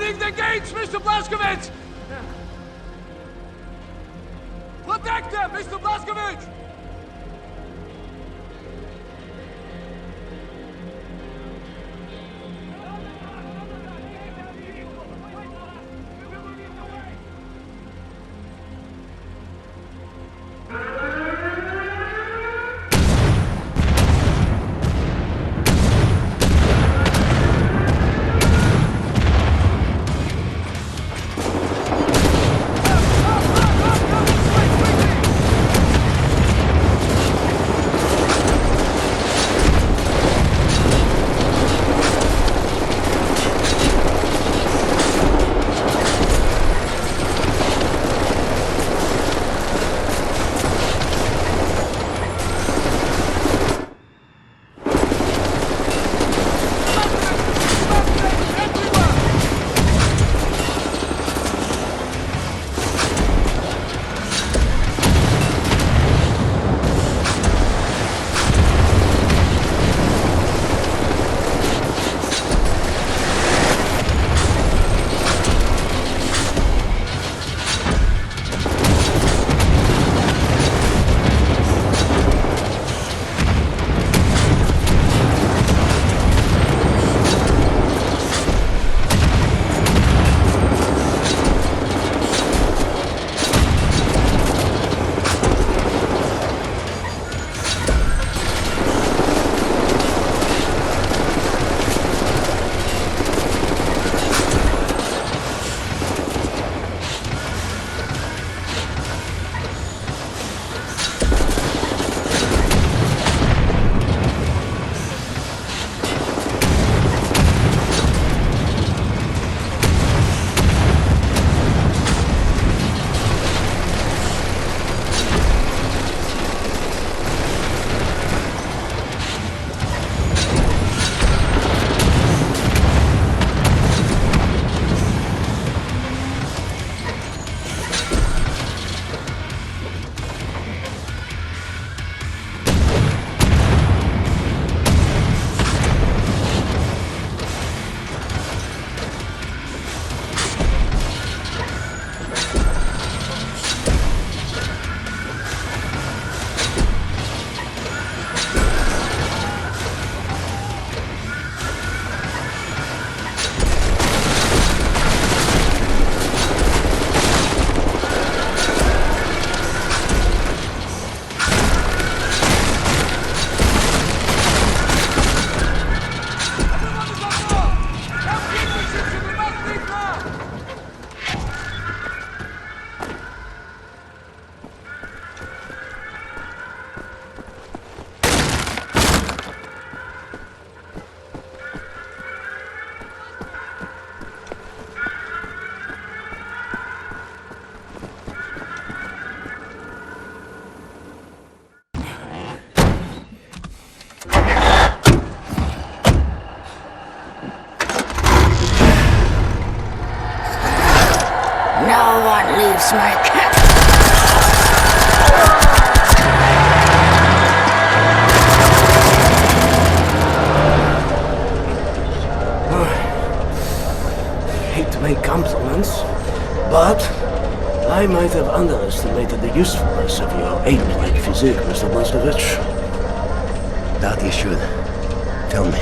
Opening the gates, Mr. Blazkowicz! Protect them, Mr. Blazkowicz! leaves my cat. Hate to make compliments, but I might have underestimated the usefulness of your ape-like physique, Mr. Blazkowicz. That you should. Tell me,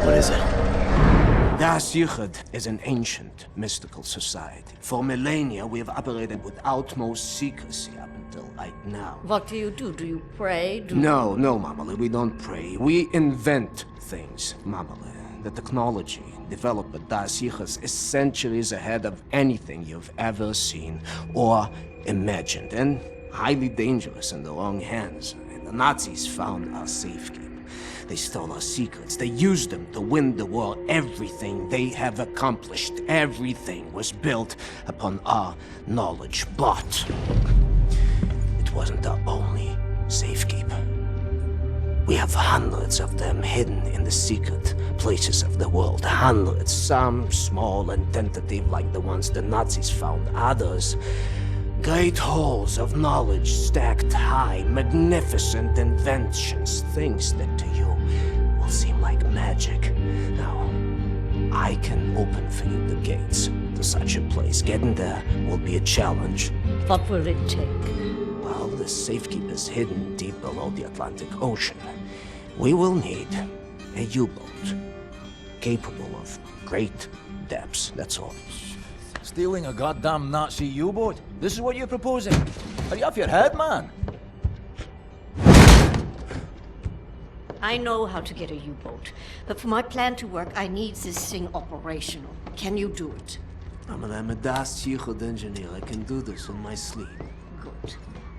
what is it? Deathshead is an ancient, mystical society. For millennia, we have operated with utmost secrecy up until right now. What do you do? Do you pray? No, Mamali, we don't pray. We invent things, Mamali. The technology developed by Deathshead is centuries ahead of anything you've ever seen or imagined, and highly dangerous in the wrong hands. And the Nazis found our safekeeping. They stole our secrets. They used them to win the war. Everything they have accomplished, everything was built upon our knowledge. But it wasn't our only safekeeper. We have hundreds of them hidden in the secret places of the world. Hundreds, some small and tentative like the ones the Nazis found. Others, great halls of knowledge stacked high, magnificent inventions, things that to you will seem like magic. Now, I can open for you the gates to such a place. Getting there will be a challenge. What will it take? Well, the safekeep is hidden deep below the Atlantic Ocean. We will need a U-boat capable of great depths, that's all. Stealing a goddamn Nazi U-boat? This is what you're proposing? Are you off your head, man? I know how to get a U-boat, but for my plan to work, I need this thing operational. Can you do it? I'm a Deathshead engineer. I can do this in my sleep. Good.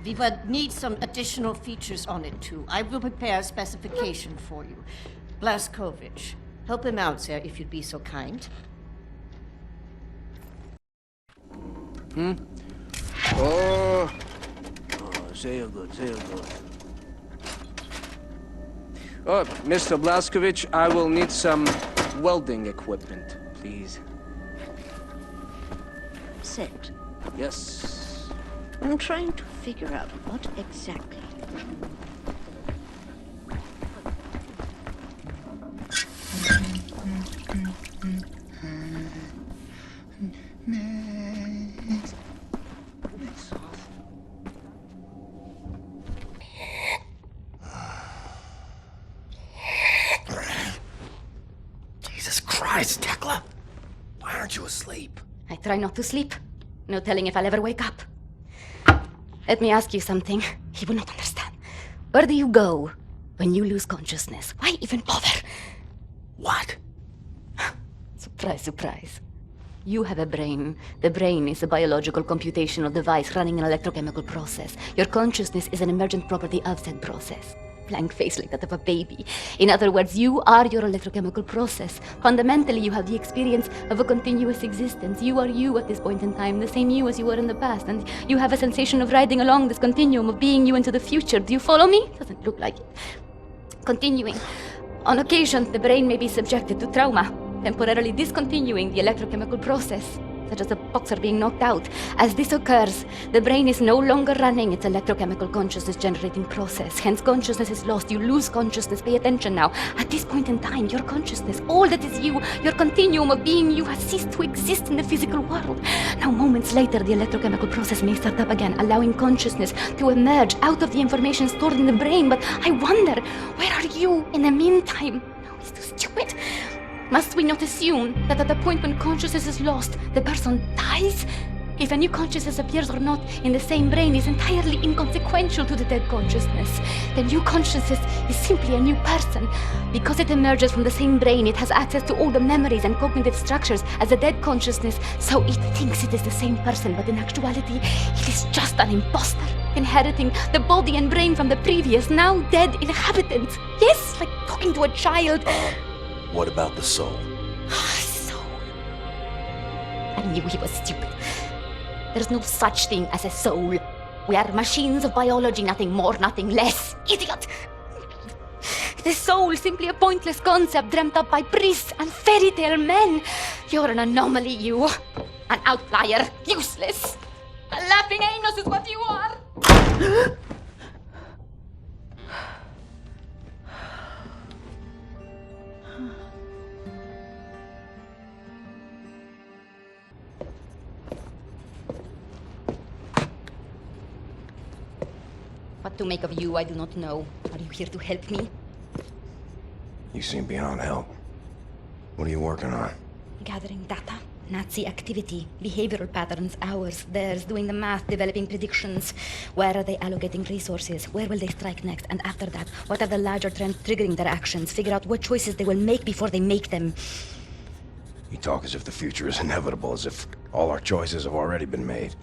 We would need some additional features on it, too. I will prepare a specification for you. Blazkowicz. Help him out, sir, if you'd be so kind. Oh, say good, say good. Oh, Mr. Blazkowicz, I will need some welding equipment, please. Set. Yes. I'm trying to figure out what exactly. Jesus Christ, Tekla! Why aren't you asleep? I try not to sleep. No telling if I'll ever wake up. Let me ask you something. He will not understand. Where do you go when you lose consciousness? Why even bother? What? Surprise, surprise. You have a brain. The brain is a biological computational device running an electrochemical process. Your consciousness is an emergent property of said process. Blank face like that of a baby. In other words, you are your electrochemical process. Fundamentally, you have the experience of a continuous existence. You are you at this point in time, the same you as you were in the past, and you have a sensation of riding along this continuum of being you into the future. Do you follow me? Doesn't look like it. Continuing. On occasion, the brain may be subjected to trauma, temporarily discontinuing the electrochemical process, such as a boxer being knocked out. As this occurs, the brain is no longer running its electrochemical consciousness-generating process. Hence, consciousness is lost. You lose consciousness. Pay attention now. At this point in time, your consciousness, all that is you, your continuum of being you, has ceased to exist in the physical world. Now, moments later, the electrochemical process may start up again, allowing consciousness to emerge out of the information stored in the brain. But I wonder, where are you in the meantime? No, it's too stupid. Must we not assume that at the point when consciousness is lost, the person dies? If a new consciousness appears or not in the same brain is entirely inconsequential to the dead consciousness. The new consciousness is simply a new person. Because it emerges from the same brain, it has access to all the memories and cognitive structures as a dead consciousness, so it thinks it is the same person, but in actuality, it is just an imposter, inheriting the body and brain from the previous, now dead inhabitants. Yes, like talking to a child. What about the soul? Soul. I knew he was stupid. There's no such thing as a soul. We are machines of biology, nothing more, nothing less. Idiot! The soul is simply a pointless concept dreamt up by priests and fairy tale men. You're an anomaly, you. An outlier. Useless. A laughing anus is what you are. What to make of you, I do not know. Are you here to help me? You seem beyond help. What are you working on? Gathering data. Nazi activity. Behavioral patterns. Ours. Theirs. Doing the math. Developing predictions. Where are they allocating resources? Where will they strike next? And after that, what are the larger trends triggering their actions? Figure out what choices they will make before they make them. You talk as if the future is inevitable, as if all our choices have already been made.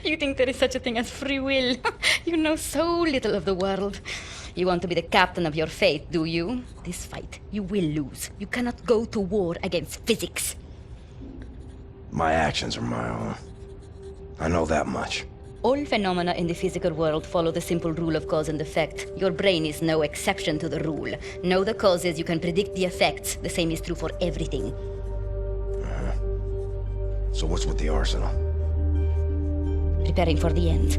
You think there is such a thing as free will? You know so little of the world. You want to be the captain of your fate, do you? This fight, you will lose. You cannot go to war against physics. My actions are my own. I know that much. All phenomena in the physical world follow the simple rule of cause and effect. Your brain is no exception to the rule. Know the causes, you can predict the effects. The same is true for everything. So what's with the arsenal? Preparing for the end.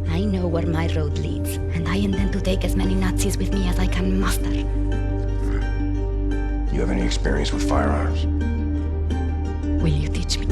I know where my road leads, and I intend to take as many Nazis with me as I can muster. You have any experience with firearms? Will you teach me?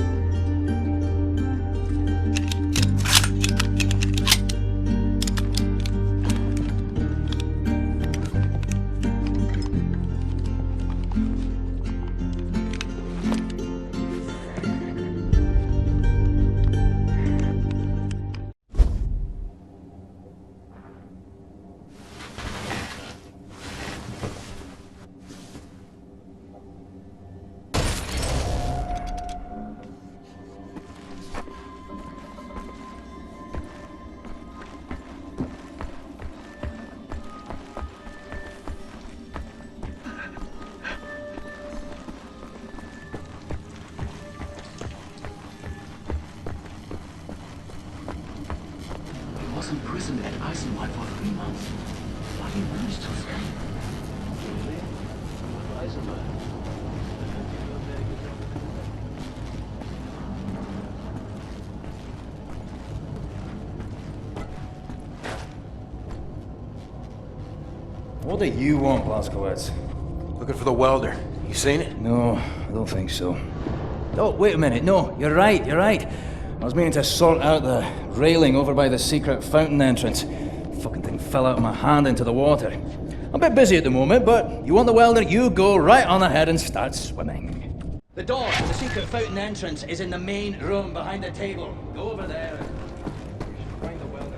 Imprisoned at Eisenwald for 3 months. But he managed to escape. What do you want, Blazkowicz? Looking for the welder. You seen it? No, I don't think so. Oh, wait a minute. No, you're right. I was meaning to sort out the railing over by the secret fountain entrance. Fucking thing fell out of my hand into the water. I'm a bit busy at the moment, but you want the welder, you go right on ahead and start swimming. The door to the secret fountain entrance is in the main room behind the table. Go over there and find the welder.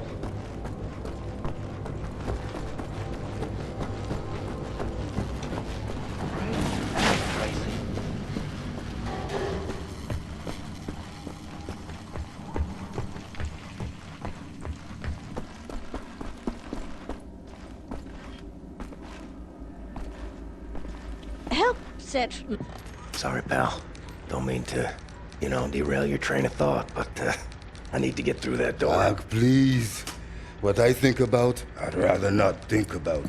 Help set. Sorry, pal. Don't mean to, derail your train of thought, but I need to get through that door. Doc, please. What I think about, I'd rather not think about.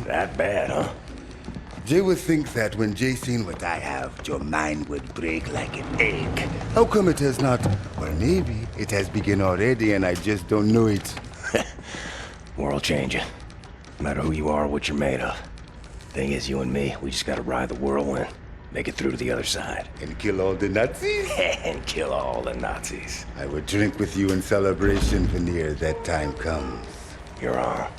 That bad, huh? Jay would think that when Jay seen what I have, your mind would break like an egg. How come it has not? Or maybe it has begun already and I just don't know it. World changing. No matter who you are or what you're made of. Thing is, you and me, we just gotta ride the whirlwind. Make it through to the other side. And kill all the Nazis? And kill all the Nazis. I would drink with you in celebration whenever that time comes. You're on.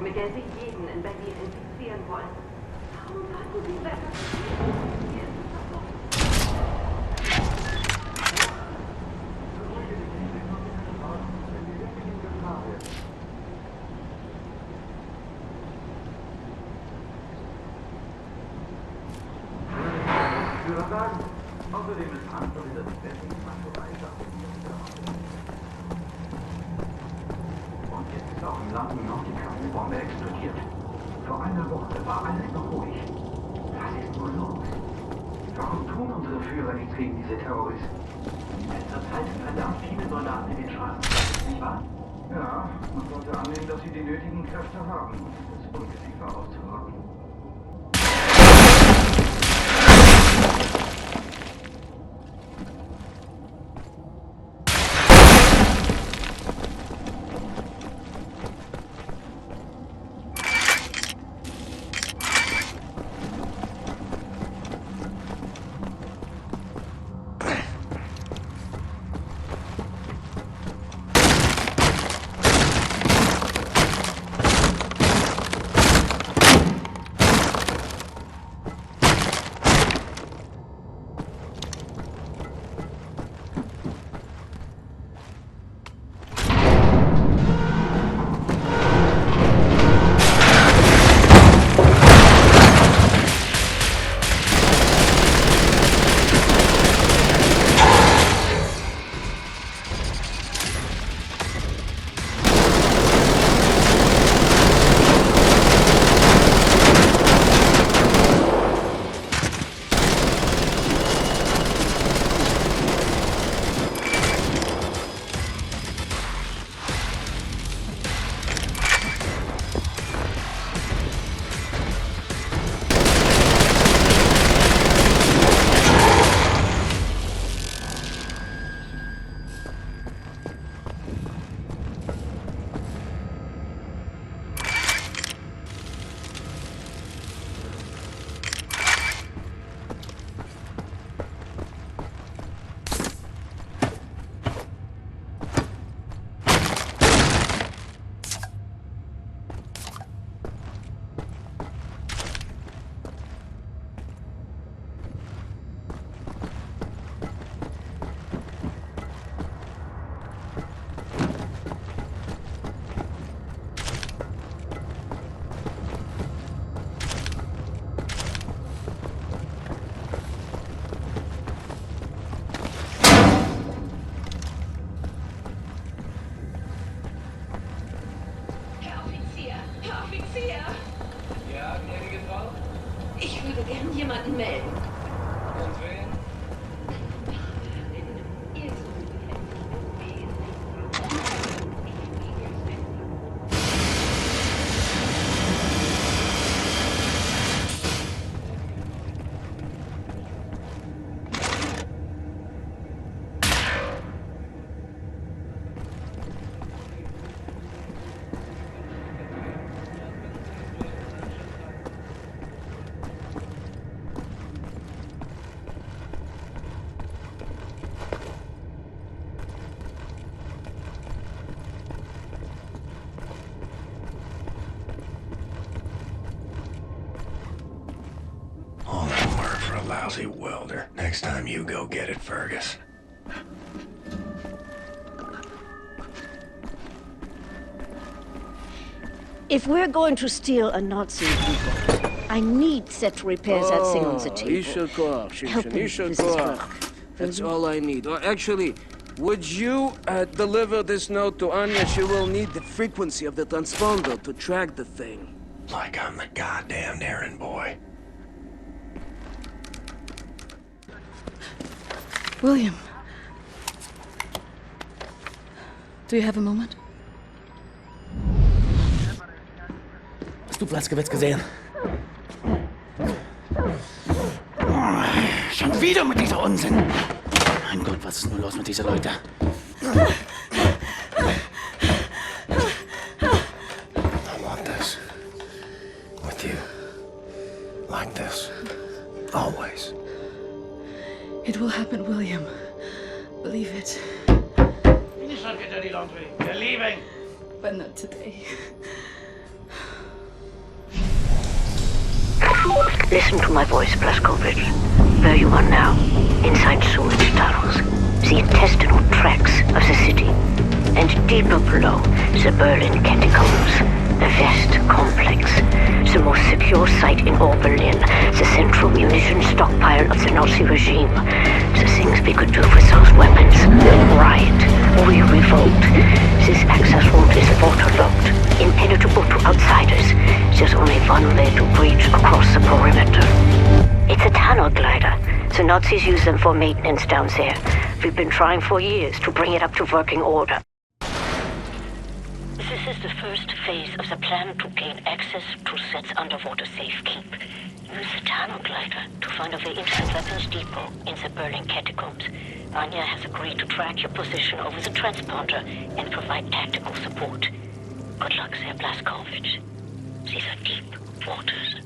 mit der Sie jeden in Berlin infizieren wollen. Warum warten Sie besser? Hier ist es doch sagen. Außerdem ist Antwort das Besten und jetzt ist auch im Landen noch die Kampfbombe explodiert. Vor einer Woche war alles noch ruhig. Was ist nur los? Warum tun unsere Führer nichts gegen diese Terroristen? In letzter Zeit sind verdammt viele Soldaten in den Straßen, nicht wahr? Ja, man sollte annehmen, dass sie die nötigen Kräfte haben, um das Ungeziefer auszurotten. Men. All that work for a lousy welder. Next time you go get it, Fergus. If we're going to steal a Nazi people, I need set repairs that thing on the table. Help him with his work. That's all I need. Or actually, would you deliver this note to Anya? She will need the frequency of the transponder to track the thing. Like I'm the goddamn errand boy. William. Do you have a moment? Hast du Blazkowicz gesehen? Schon wieder mit dieser Unsinn. Mein Gott, was ist nur los mit diesen Leuten? I want this. With you. Like this. Always. It will happen, William. Believe it. Finish up your dirty laundry. We're leaving. But not today. Listen to my voice, Blazkowicz. There you are now, inside sewage tunnels, the intestinal tracts of the city, and deeper below, the Berlin catacombs, the West complex, the most secure site in all Berlin, the central munition stockpile of the Nazi regime, the things we could do with those weapons. Riot, we revolt. This access route is waterlogged, impenetrable to outsiders. There's only one way to breach across the perimeter. It's a tunnel glider. The Nazis use them for maintenance down there. We've been trying for years to bring it up to working order. This is the first phase of the plan to gain access to Set's underwater safekeep. Use the tunnel glider to find a way into the weapons depot in the Berlin catacombs. Anya has agreed to track your position over the transponder and provide tactical support. Good luck there, Blazkowicz. These are deep waters.